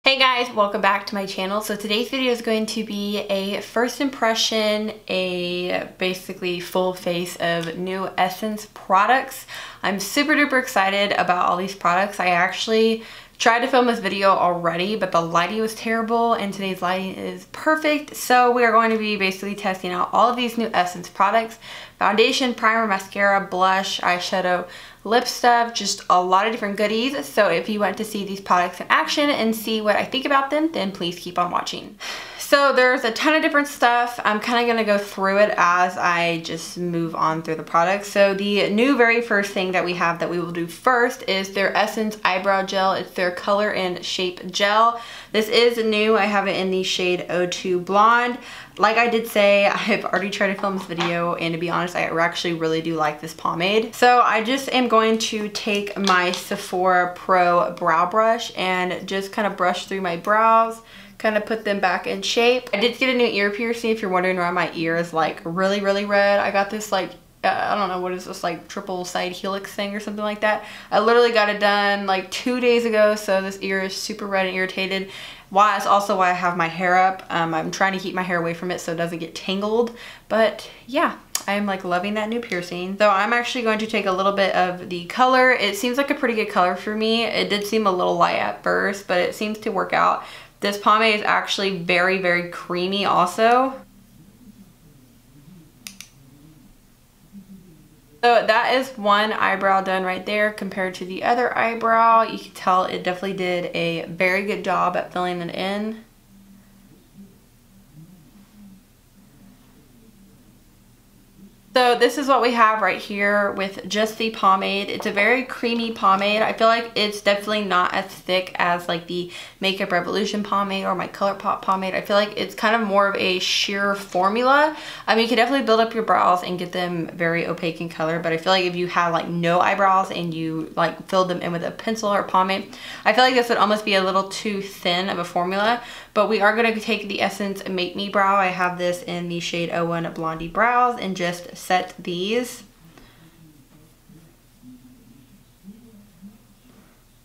Hey guys, welcome back to my channel. So today's video is going to be a first impression, a basically full face of new Essence products. I'm super duper excited about all these products. I actually tried to film this video already, but the lighting was terrible and today's lighting is perfect. So we are going to be basically testing out all of these new Essence products. Foundation, primer, mascara, blush, eyeshadow, lip stuff, just a lot of different goodies. So if you want to see these products in action and see what I think about them, then please keep on watching. So there's a ton of different stuff. I'm kind of going to go through it as I just move on through the products. So the new very first thing that we have that we will do first is their Essence Eyebrow Gel. It's their Color and Shape Gel. This is new. I have it in the shade 02 Blonde. Like I did say, I've already tried to film this video, and to be honest, I actually really do like this pomade. So I just am going to take my Sephora Pro brow brush and just kind of brush through my brows, kind of put them back in shape. I did get a new ear piercing, if you're wondering why my ear is like really red. I got this like, I don't know, what is this, like triple side helix thing or something like that. I literally got it done like 2 days ago, so this ear is super red and irritated. It's also why I have my hair up. I'm trying to keep my hair away from it so it doesn't get tangled. But yeah, I'm like loving that new piercing. So I'm actually going to take a little bit of the color. It seems like a pretty good color for me. It did seem a little light at first, but it seems to work out. This pomade is actually very creamy also. So that is one eyebrow done right there compared to the other eyebrow. You can tell it definitely did a very good job at filling it in. So this is what we have right here with just the pomade. It's a very creamy pomade. I feel like it's definitely not as thick as like the Makeup Revolution pomade or my ColourPop pomade. I feel like it's kind of more of a sheer formula. I mean, you can definitely build up your brows and get them very opaque in color, but I feel like if you have like no eyebrows and you like filled them in with a pencil or pomade, I feel like this would almost be a little too thin of a formula. But we are going to take the Essence Make Me Brow. I have this in the shade 01 Blondie Brows and just set these.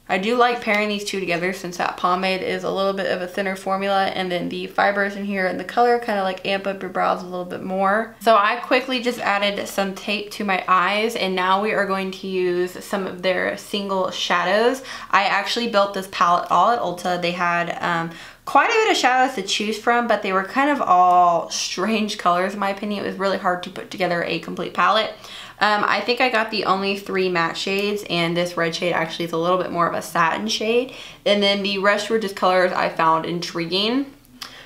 I do like pairing these two together since that pomade is a little bit of a thinner formula, and then the fibers in here and the color kind of like amp up your brows a little bit more. So I quickly just added some tape to my eyes, and now we are going to use some of their single shadows. I actually built this palette all at Ulta. They had quite a bit of shadows to choose from, but they were kind of all strange colors in my opinion. It was really hard to put together a complete palette. I think I got the only 3 matte shades, and this red shade actually is a little bit more of a satin shade. And then the rest were just colors I found intriguing.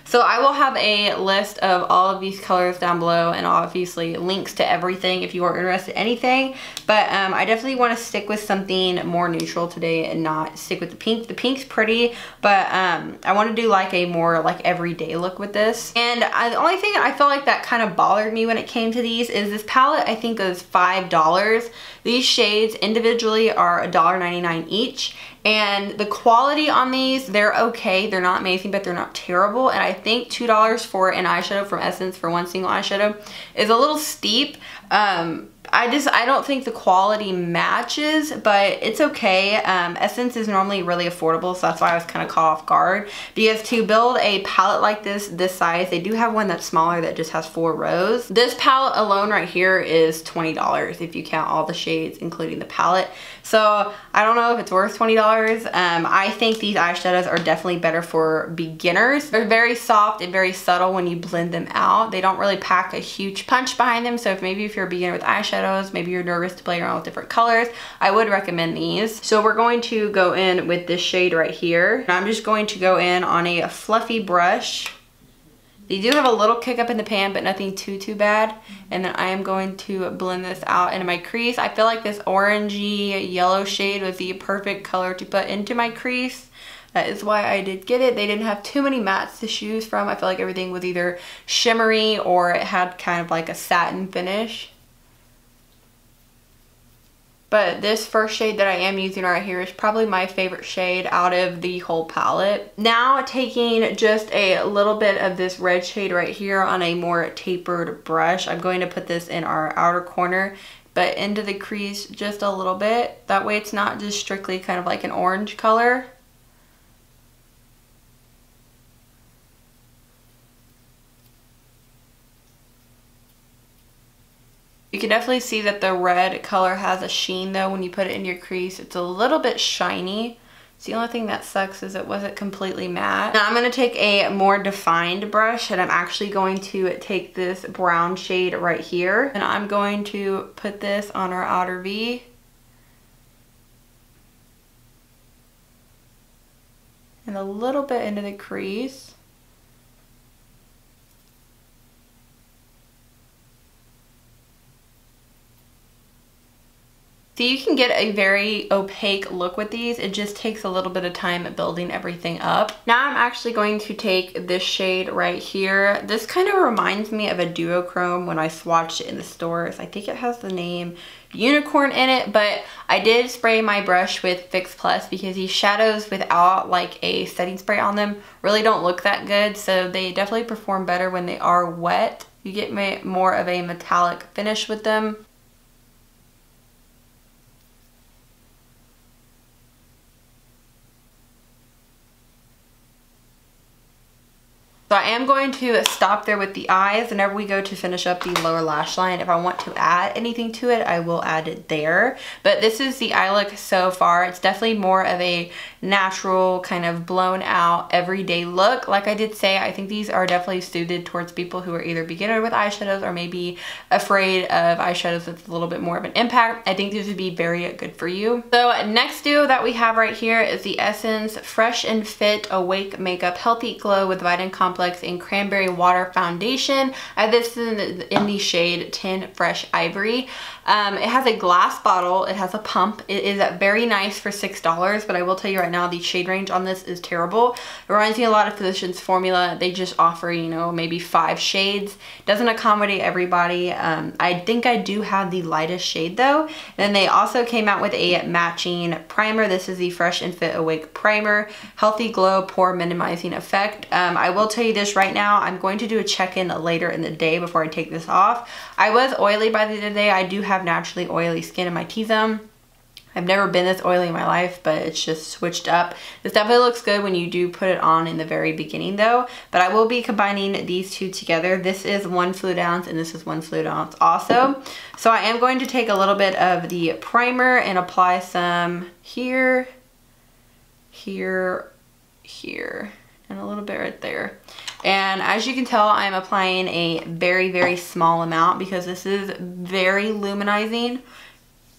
So I will have a list of all of these colors down below, and obviously links to everything if you are interested in anything. But I definitely want to stick with something more neutral today and not stick with the pink. The pink's pretty, but I want to do like a more like everyday look with this. And the only thing I felt like that kind of bothered me when it came to these is this palette I think is $5. These shades individually are $1.99 each. And the quality on these, they're okay. They're not amazing, but they're not terrible. And I think $2 for an eyeshadow from Essence for one single eyeshadow is a little steep. I don't think the quality matches, but it's okay. Essence is normally really affordable, so that's why I was kind of caught off guard. Because to build a palette like this size, they do have one that's smaller that just has 4 rows. This palette alone right here is $20 if you count all the shades, including the palette. So I don't know if it's worth $20. I think these eyeshadows are definitely better for beginners. They're very soft and very subtle when you blend them out. They don't really pack a huge punch behind them, so if you're a beginner with eyeshadows, maybe you're nervous to play around with different colors, I would recommend these. So we're going to go in with this shade right here. And I'm just going to go in on a fluffy brush. They do have a little kick up in the pan, but nothing too bad. And then I am going to blend this out into my crease. I feel like this orangey yellow shade was the perfect color to put into my crease. That is why I did get it. They didn't have too many mattes to choose from. I feel like everything was either shimmery or it had kind of like a satin finish. But this first shade that I am using right here is probably my favorite shade out of the whole palette. Now taking just a little bit of this red shade right here on a more tapered brush, I'm going to put this in our outer corner, but into the crease just a little bit. That way it's not just strictly kind of like an orange color. You can definitely see that the red color has a sheen though when you put it in your crease. It's a little bit shiny. So the only thing that sucks is it wasn't completely matte. Now I'm going to take a more defined brush and I'm actually going to take this brown shade right here and I'm going to put this on our outer V. And a little bit into the crease. So you can get a very opaque look with these. It just takes a little bit of time building everything up. Now I'm actually going to take this shade right here. This kind of reminds me of a duochrome when I swatched it in the stores. I think it has the name Unicorn in it, but I did spray my brush with Fix Plus because these shadows without like a setting spray on them really don't look that good. So they definitely perform better when they are wet. You get more of a metallic finish with them. So I am going to stop there with the eyes. Whenever we go to finish up the lower lash line, if I want to add anything to it, I will add it there. But this is the eye look so far. It's definitely more of a natural, kind of blown out, everyday look. Like I did say, I think these are definitely suited towards people who are either beginner with eyeshadows or maybe afraid of eyeshadows with a little bit more of an impact. I think these would be very good for you. So next duo that we have right here is the Essence Fresh and Fit Awake Makeup Healthy Glow with Vitamin Complex in Cranberry Water Foundation. I have this in the shade 10 Fresh Ivory. It has a glass bottle. It has a pump. It is very nice for $6, but I will tell you right now, the shade range on this is terrible. It reminds me a lot of Physicians Formula. They just offer, you know, maybe 5 shades. Doesn't accommodate everybody. I think I do have the lightest shade though. And then they also came out with a matching primer. This is the Fresh and Fit Awake Primer. Healthy Glow Pore Minimizing Effect. I will tell you this right now. I'm going to do a check-in later in the day before I take this off. I was oily by the end of the day. I do have naturally oily skin in my T-zone. I've never been this oily in my life, but it's just switched up. This definitely looks good when you do put it on in the very beginning though, but I will be combining these two together. This is 1 fluid ounce and this is 1 fluid ounce also. So I am going to take a little bit of the primer and apply some here, here, here, and a little bit right there. And as you can tell, I'm applying a very, very small amount because this is very luminizing.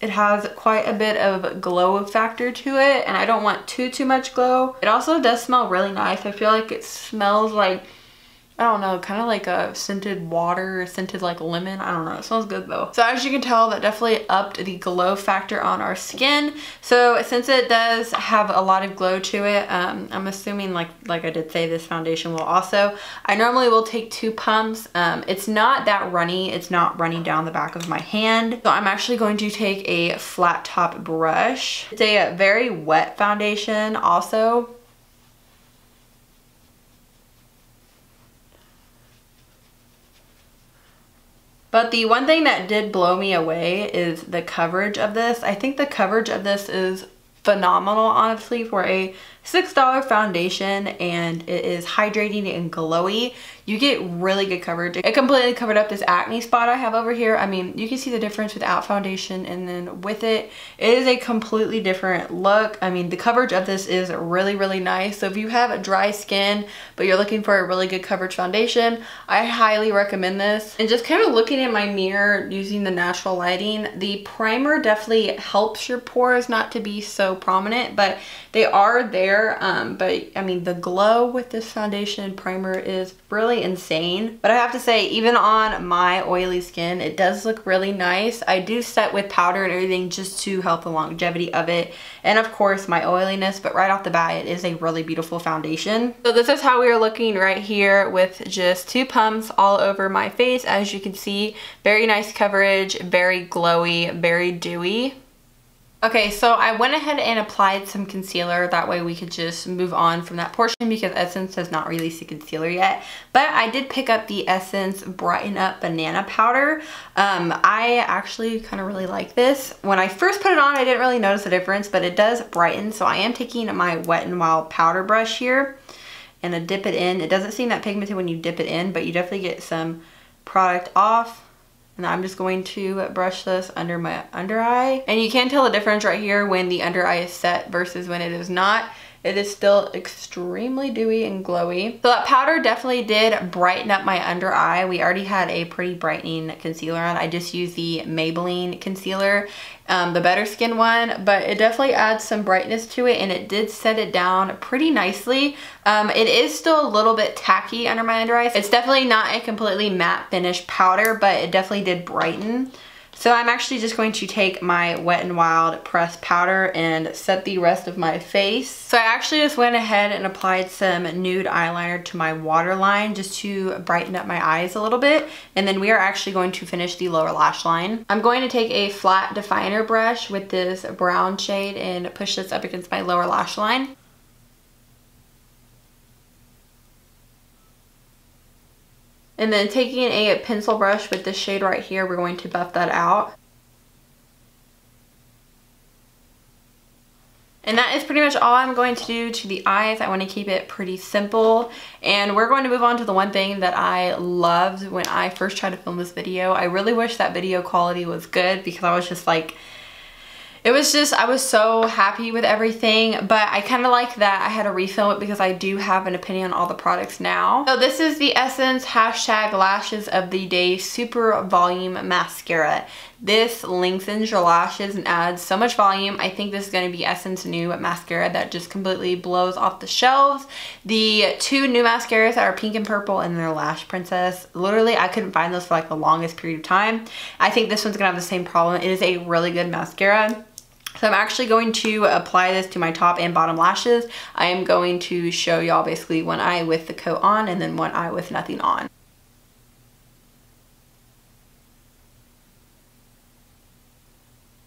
It has quite a bit of glow factor to it, and I don't want too much glow. It also does smell really nice. I feel like it smells like, I don't know, kind of like a scented water, scented like lemon. I don't know, it smells good though. So as you can tell, that definitely upped the glow factor on our skin. So since it does have a lot of glow to it, I'm assuming like I did say, this foundation will also. I normally will take 2 pumps. It's not that runny. It's not running down the back of my hand. So I'm actually going to take a flat top brush. It's a very wet foundation also. But the one thing that did blow me away is the coverage of this. I think the coverage of this is phenomenal, honestly, for a $6 foundation, and it is hydrating and glowy. You get really good coverage. It completely covered up this acne spot I have over here. I mean, you can see the difference without foundation and then with it. It is a completely different look. I mean, the coverage of this is really, really nice. So if you have a dry skin, but you're looking for a really good coverage foundation, I highly recommend this. And just kind of looking at my mirror using the natural lighting, the primer definitely helps your pores not to be so prominent, but they are there. But I mean, the glow with this foundation primer is really insane. But I have to say, even on my oily skin, it does look really nice. I do set with powder and everything just to help the longevity of it, and of course my oiliness, but right off the bat, it is a really beautiful foundation. So this is how we are looking right here with just 2 pumps all over my face. As you can see, very nice coverage, very glowy, very dewy. Okay, so I went ahead and applied some concealer. That way we could just move on from that portion because Essence has not released a concealer yet. But I did pick up the Essence Brighten Up Banana Powder. I actually kind of really like this. When I first put it on, I didn't really notice the difference, but it does brighten. So I am taking my Wet n Wild powder brush here and I dip it in. It doesn't seem that pigmented when you dip it in, but you definitely get some product off. And I'm just going to brush this under my under eye. And you can tell the difference right here when the under eye is set versus when it is not. It is still extremely dewy and glowy. So that powder definitely did brighten up my under eye. We already had a pretty brightening concealer on. I just used the Maybelline concealer, the Better Skin one, but it definitely adds some brightness to it, and it did set it down pretty nicely. It is still a little bit tacky under my under eyes. It's definitely not a completely matte finish powder, but it definitely did brighten. So I'm actually just going to take my Wet n Wild pressed powder and set the rest of my face. So I actually just went ahead and applied some nude eyeliner to my waterline just to brighten up my eyes a little bit. And then we are actually going to finish the lower lash line. I'm going to take a flat definer brush with this brown shade and push this up against my lower lash line. And then taking a pencil brush with this shade right here, we're going to buff that out. And that is pretty much all I'm going to do to the eyes. I want to keep it pretty simple. And we're going to move on to the one thing that I loved when I first tried to film this video. I really wish that video quality was good because I was just like, I was so happy with everything, but I kind of like that I had to refilm it because I do have an opinion on all the products now. So this is the Essence hashtag Lashes of the Day Super Volume Mascara. This lengthens your lashes and adds so much volume. I think this is going to be Essence new mascara that just completely blows off the shelves. The two new mascaras that are pink and purple and their Lash Princess, literally I couldn't find those for like the longest period of time. I think this one's going to have the same problem. It is a really good mascara. So I'm actually going to apply this to my top and bottom lashes. I am going to show y'all basically one eye with the coat on and then one eye with nothing on.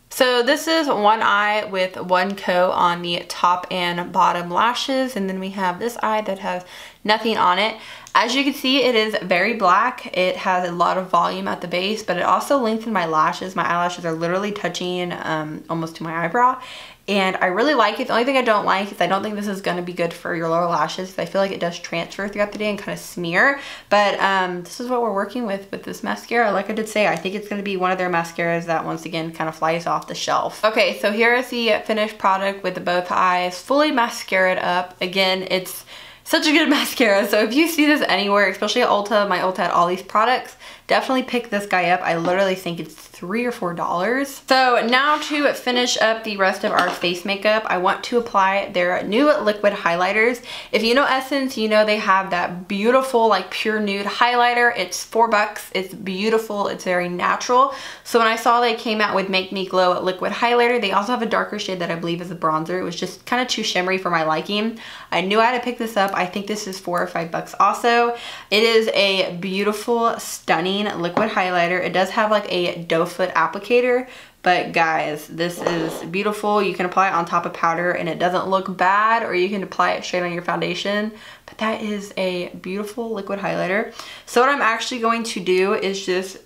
So this is one eye with one coat on the top and bottom lashes, and then we have this eye that has nothing on it. As you can see, it is very black. It has a lot of volume at the base, but it also lengthened my lashes. My eyelashes are literally touching almost to my eyebrow, and I really like it. The only thing I don't like is I don't think this is going to be good for your lower lashes. I feel like it does transfer throughout the day and kind of smear, but this is what we're working with this mascara. Like I did say, I think it's going to be one of their mascaras that once again kind of flies off the shelf. Okay, so here is the finished product with both eyes fully mascaraed up. Again, it's such a good mascara, so if you see this anywhere, especially at Ulta, my Ulta had all these products, definitely pick this guy up. I literally think it's $3 or $4. So now to finish up the rest of our face makeup, I want to apply their new liquid highlighters. If you know Essence, you know they have that beautiful like pure nude highlighter. It's $4. It's beautiful. It's very natural. So when I saw they came out with Make Me Glow liquid highlighter, they also have a darker shade that I believe is a bronzer. It was just kind of too shimmery for my liking. I knew I had to pick this up. I think this is $4 or $5 also. It is a beautiful, stunning liquid highlighter. It does have like a doe foot applicator, but guys, this is beautiful. You can apply it on top of powder and it doesn't look bad, or you can apply it straight on your foundation, but that is a beautiful liquid highlighter. So what I'm actually going to do is just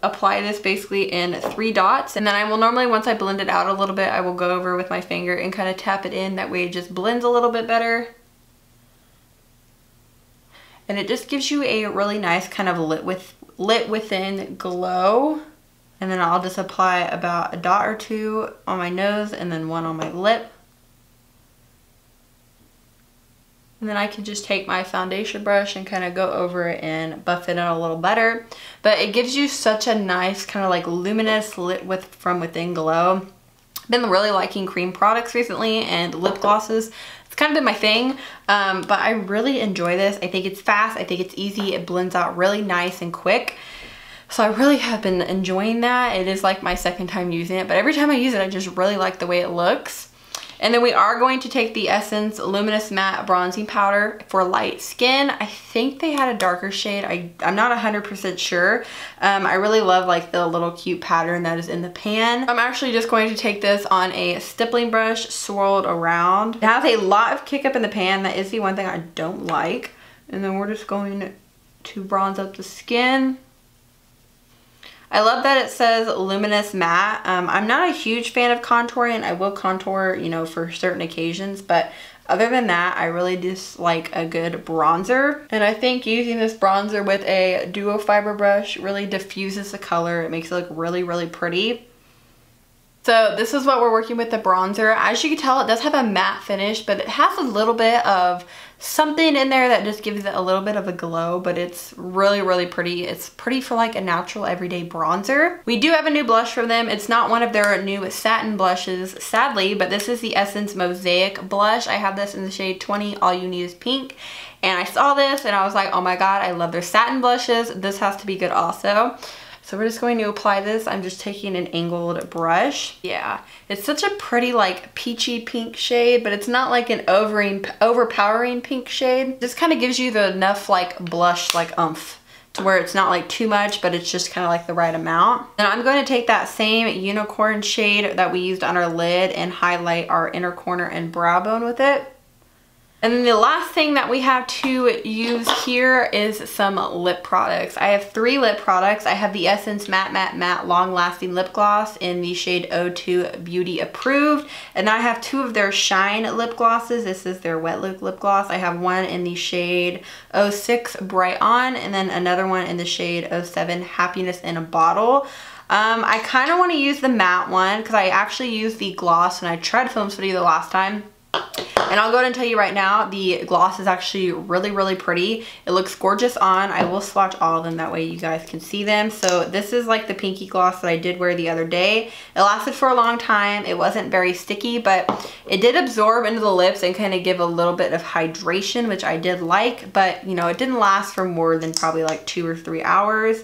apply this basically in 3 dots, and then I will normally, once I blend it out a little bit, I will go over with my finger and kind of tap it in. That way it just blends a little bit better. And it just gives you a really nice kind of lit within glow. And then I'll just apply about a dot or 2 on my nose and then 1 on my lip. And then I can just take my foundation brush and kind of go over it and buff it in a little better. But it gives you such a nice kind of like luminous lit from within glow. I've been really liking cream products recently and lip glosses. It's kind of been my thing, but I really enjoy this. I think it's fast. I think it's easy. It blends out really nice and quick. So I really have been enjoying that. It is like my second time using it, but every time I use it, I just really like the way it looks. And then we are going to take the Essence Luminous Matte Bronzing Powder for light skin. I think they had a darker shade. I'm not 100% sure. I really love like the little cute pattern that is in the pan. I'm actually just going to take this on a stippling brush, swirled around. It has a lot of kick up in the pan. That is the one thing I don't like. And then we're just going to bronze up the skin. I love that it says luminous matte. I'm not a huge fan of contouring. I will contour, you know, for certain occasions, but Other than that, I really just like a good bronzer. And I think using this bronzer with a duo fiber brush really diffuses the color. It makes it look really, really pretty. So this is what we're working with the bronzer. As you can tell, it does have a matte finish, but it has a little bit of something in there that just gives it a little bit of a glow, but it's really, really pretty. It's pretty for like a natural everyday bronzer. We do have a new blush from them. It's not one of their new satin blushes, sadly, but this is the Essence Mosaic blush. I have this in the shade 20, All You Need Is Pink. And I saw this and I was like, oh my God, I love their satin blushes. This has to be good also. So we're just going to apply this. I'm just taking an angled brush. Yeah, it's such a pretty like peachy pink shade, but it's not like an overpowering pink shade. It just kind of gives you the enough like blush like oomph to where it's not like too much, but it's just kind of like the right amount. And I'm going to take that same unicorn shade that we used on our lid and highlight our inner corner and brow bone with it. And then the last thing that we have to use here is some lip products. I have 3 lip products. I have the Essence Matte Matte Matte Long Lasting Lip Gloss in the shade 02 Beauty Approved. And I have 2 of their Shine lip glosses. This is their Wet Look lip gloss. I have one in the shade 06 Bright On, and then another one in the shade 07 Happiness in a Bottle. I kind of want to use the matte one because I actually used the gloss and I tried to film this video the last time. And I'll go ahead and tell you right now, the gloss is actually really, really pretty. It looks gorgeous on. I will swatch all of them, that way you guys can see them. So this is like the pinky gloss that I did wear the other day. It lasted for a long time. It wasn't very sticky, but it did absorb into the lips and kind of give a little bit of hydration, which I did like. But, you know, it didn't last for more than probably like 2 or 3 hours.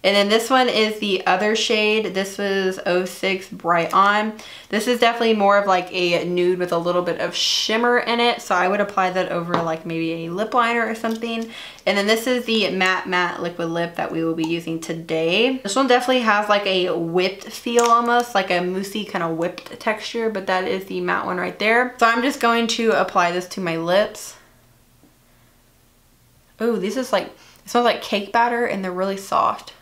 And then this one is the other shade. This was 06 Bright On. This is definitely more of like a nude with a little bit of shimmer in it. So I would apply that over like maybe a lip liner or something. And then this is the Matte Matte Liquid Lip that we will be using today. This one definitely has like a whipped feel almost, like a moussey kind of whipped texture, but that is the matte one right there. So I'm just going to apply this to my lips. Oh, this is like, it smells like cake batter and they're really soft.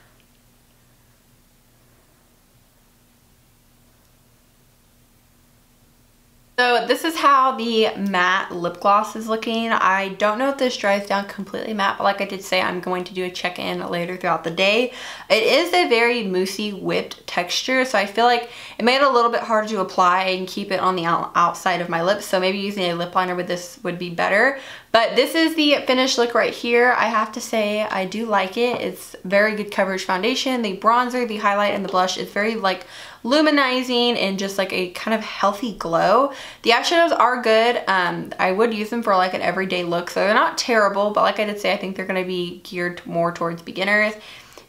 So this is how the matte lip gloss is looking. I don't know if this dries down completely matte, but like I did say, I'm going to do a check-in later throughout the day. It is a very moussey whipped texture, so I feel like it made it a little bit harder to apply and keep it on the outside of my lips. So maybe using a lip liner with this would be better. But this is the finished look right here. I have to say I do like it. It's very good coverage foundation. The bronzer, the highlight, and the blush is very like luminizing and just like a kind of healthy glow. The eyeshadows are good. I would use them for like an everyday look, so they're not terrible, but like I did say, I think they're going to be geared more towards beginners.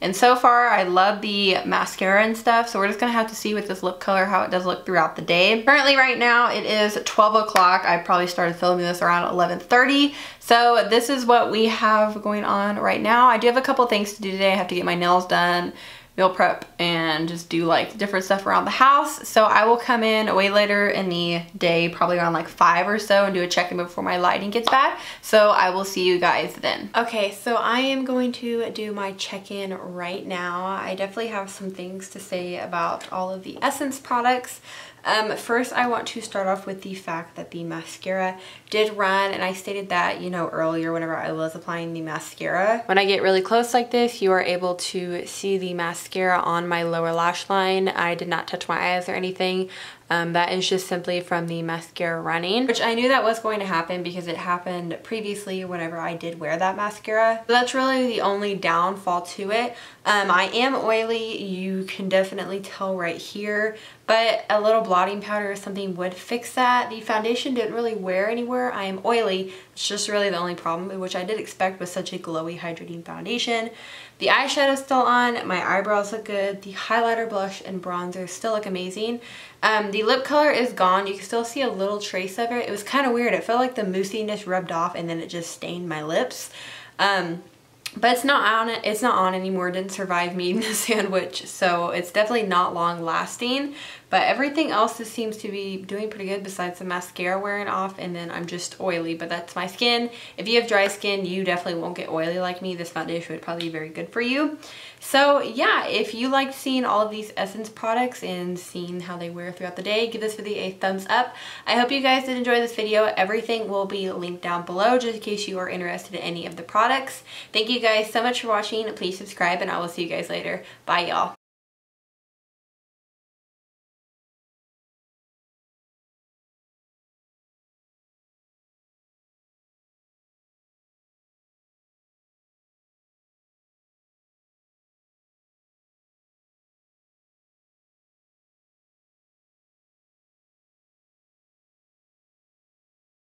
And so far, I love the mascara and stuff, so we're just going to have to see with this lip color how it does look throughout the day. Currently right now, it is 12 o'clock. I probably started filming this around 11:30. So this is what we have going on right now. I do have a couple things to do today. I have to get my nails done, meal prep, and just do like different stuff around the house. So I will come in way later in the day, probably around like 5 or so, and do a check-in before my lighting gets bad. So I will see you guys then. Okay, so I am going to do my check-in right now. I definitely have some things to say about all of the Essence products. First, I want to start off with the fact that the mascara did run, and I stated that, you know, earlier whenever I was applying the mascara. When I get really close like this, you are able to see the mascara on my lower lash line. I did not touch my eyes or anything. That is just simply from the mascara running, which I knew that was going to happen because it happened previously whenever I did wear that mascara. So that's really the only downfall to it. I am oily, you can definitely tell right here, but a little blotting powder or something would fix that. The foundation didn't really wear anywhere. I am oily. It's just really the only problem, which I did expect with such a glowy, hydrating foundation. The eyeshadow's still on, my eyebrows look good, the highlighter, blush, and bronzer still look amazing. The lip color is gone. You can still see a little trace of it. It was kind of weird. It felt like the moussiness rubbed off and then it just stained my lips. But it's not on it. It's not on anymore. It didn't survive me eating the sandwich, so it's definitely not long lasting. But everything else just seems to be doing pretty good besides the mascara wearing off, and then I'm just oily, but that's my skin. If you have dry skin, you definitely won't get oily like me. This foundation would probably be very good for you. So yeah, if you liked seeing all of these Essence products and seeing how they wear throughout the day, give this video a thumbs up. I hope you guys did enjoy this video. Everything will be linked down below just in case you are interested in any of the products. Thank you guys so much for watching. Please subscribe and I will see you guys later. Bye y'all.